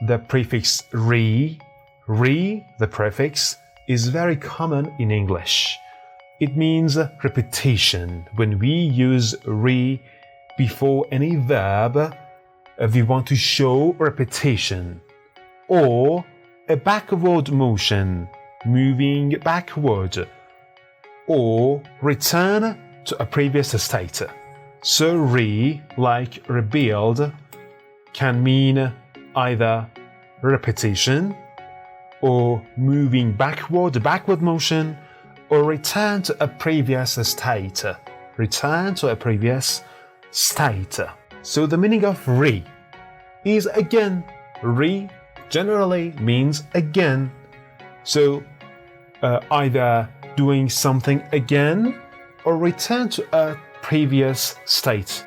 the prefix re, the prefix, is very common in English. It means repetition. When we use re before any verb, we want to show repetition. Or a backward motion, moving backward. Or return to a previous state. So re, like rebuild, can mean either repetition, or moving backward motion, or return to a previous state. Return to a previous state. So the meaning of re is again. Re generally means again. So either doing something again or return to a previous state.